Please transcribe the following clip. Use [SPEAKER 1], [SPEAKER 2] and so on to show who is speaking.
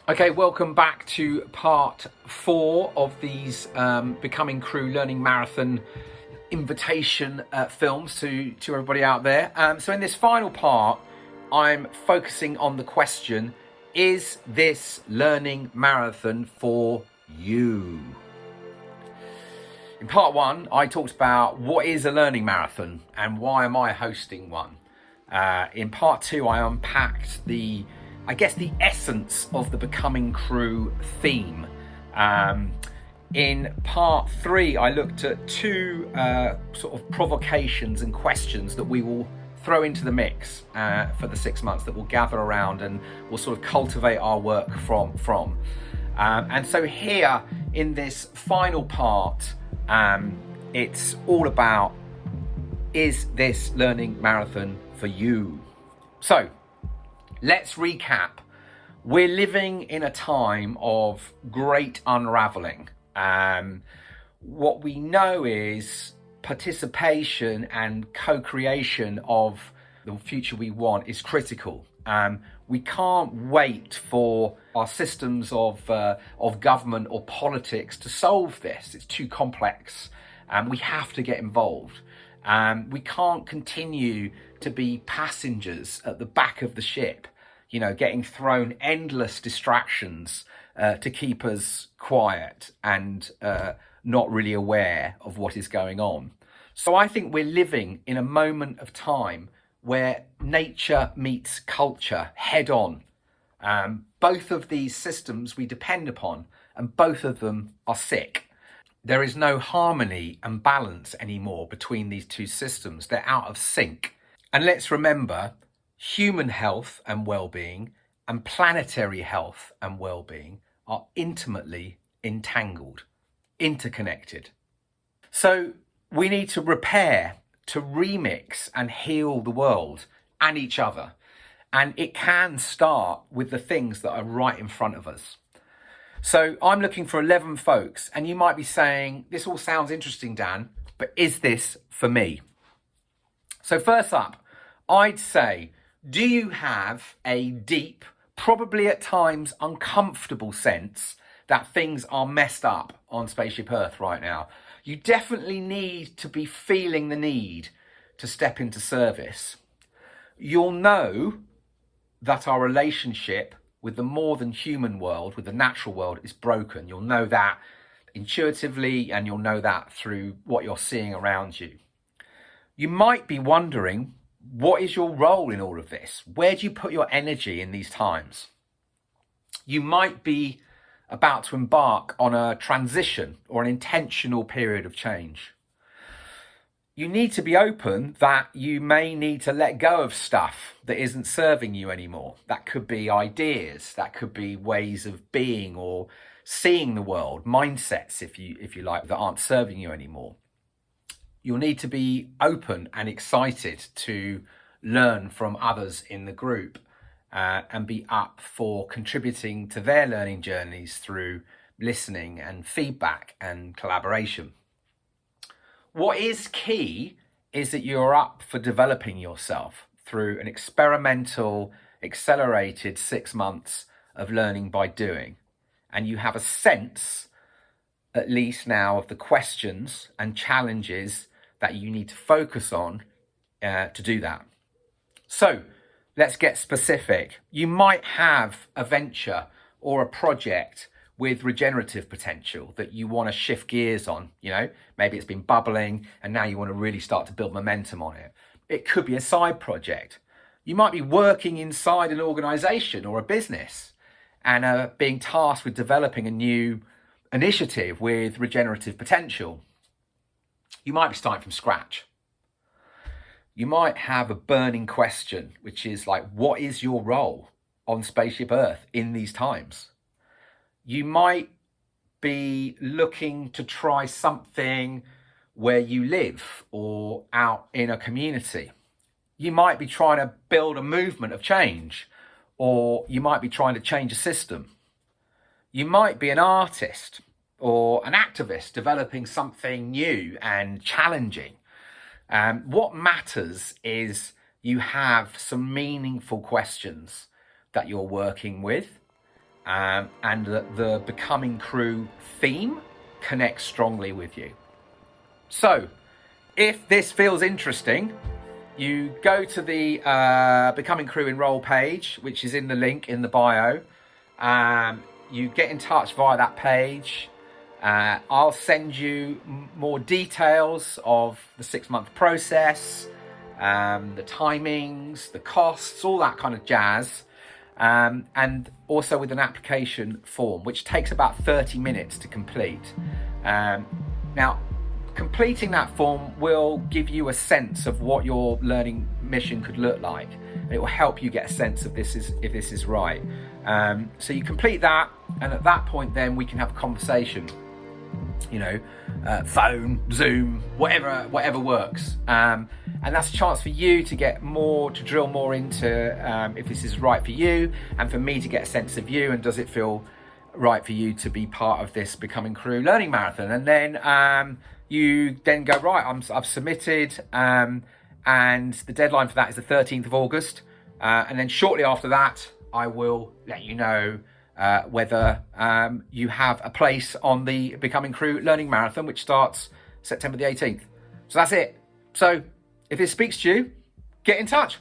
[SPEAKER 1] Okay, welcome back to part 4 of these Becoming Crew Learning Marathon invitation films to everybody out there. So in this final part, I'm focusing on the question, is this learning marathon for you? In part 1, I talked about what is a learning marathon and why am I hosting one. In part 2, I unpacked the essence of the Becoming Crew theme. In part 3, I looked at 2 sort of provocations and questions that we will throw into the mix for the 6 months that we'll gather around and we'll sort of cultivate our work from. And so here in this final part, it's all about, is this learning marathon for you? So let's recap. We're living in a time of great unraveling. What we know is participation and co-creation of the future we want is critical. We can't wait for our systems of government or politics to solve this. It's too complex. We have to get involved. We can't continue to be passengers at the back of the ship, getting thrown endless distractions to keep us quiet and not really aware of what is going on. So I think we're living in a moment of time where nature meets culture head on. Both of these systems we depend upon, and both of them are sick. There is no harmony and balance anymore between these two systems. They're out of sync. And let's remember, human health and well-being and planetary health and well-being are intimately entangled, interconnected. So we need to repair, to remix and heal the world and each other. And it can start with the things that are right in front of us. So I'm looking for 11 folks, and you might be saying, this all sounds interesting, Dan, but is this for me? So first up, I'd say, do you have a deep, probably at times uncomfortable sense that things are messed up on Spaceship Earth right now? You definitely need to be feeling the need to step into service. You'll know that our relationship with the more than human world, with the natural world, is broken. You'll know that intuitively, and you'll know that through what you're seeing around you. You might be wondering, what is your role in all of this? Where do you put your energy in these times? You might be about to embark on a transition or an intentional period of change. You need to be open that you may need to let go of stuff that isn't serving you anymore. That could be ideas, that could be ways of being or seeing the world, mindsets, if you like, that aren't serving you anymore. You'll need to be open and excited to learn from others in the group and be up for contributing to their learning journeys through listening and feedback and collaboration. What is key is that you're up for developing yourself through an experimental, accelerated 6 months of learning by doing. And you have a sense, at least now, of the questions and challenges that you need to focus on to do that. So let's get specific. You might have a venture or a project with regenerative potential that you want to shift gears on. Maybe it's been bubbling and now you want to really start to build momentum on it. It could be a side project. You might be working inside an organization or a business and being tasked with developing a new initiative with regenerative potential. You might be starting from scratch. You might have a burning question, which is like, what is your role on Spaceship Earth in these times? You might be looking to try something where you live or out in a community. You might be trying to build a movement of change, or you might be trying to change a system. You might be an artist or an activist developing something new and challenging. What matters is you have some meaningful questions that you're working with, and the Becoming Crew theme connects strongly with you. So, if this feels interesting, you go to the Becoming Crew Enroll page, which is in the link in the bio. You get in touch via that page. I'll send you more details of the 6-month process, the timings, the costs, all that kind of jazz. And also with an application form, which takes about 30 minutes to complete. Now, completing that form will give you a sense of what your learning mission could look like. And it will help you get a sense of if this is right. So you complete that, and at that point then we can have a conversation. Phone, Zoom, whatever works. And that's a chance for you to drill more into if this is right for you, and for me to get a sense of you, and does it feel right for you to be part of this Becoming Crew learning marathon. And then you then go, right, I've submitted, and the deadline for that is the 13th of August. And then shortly after that, I will let you know whether you have a place on the Becoming Crew Learning Marathon, which starts September the 18th. So that's it. So if this speaks to you, get in touch.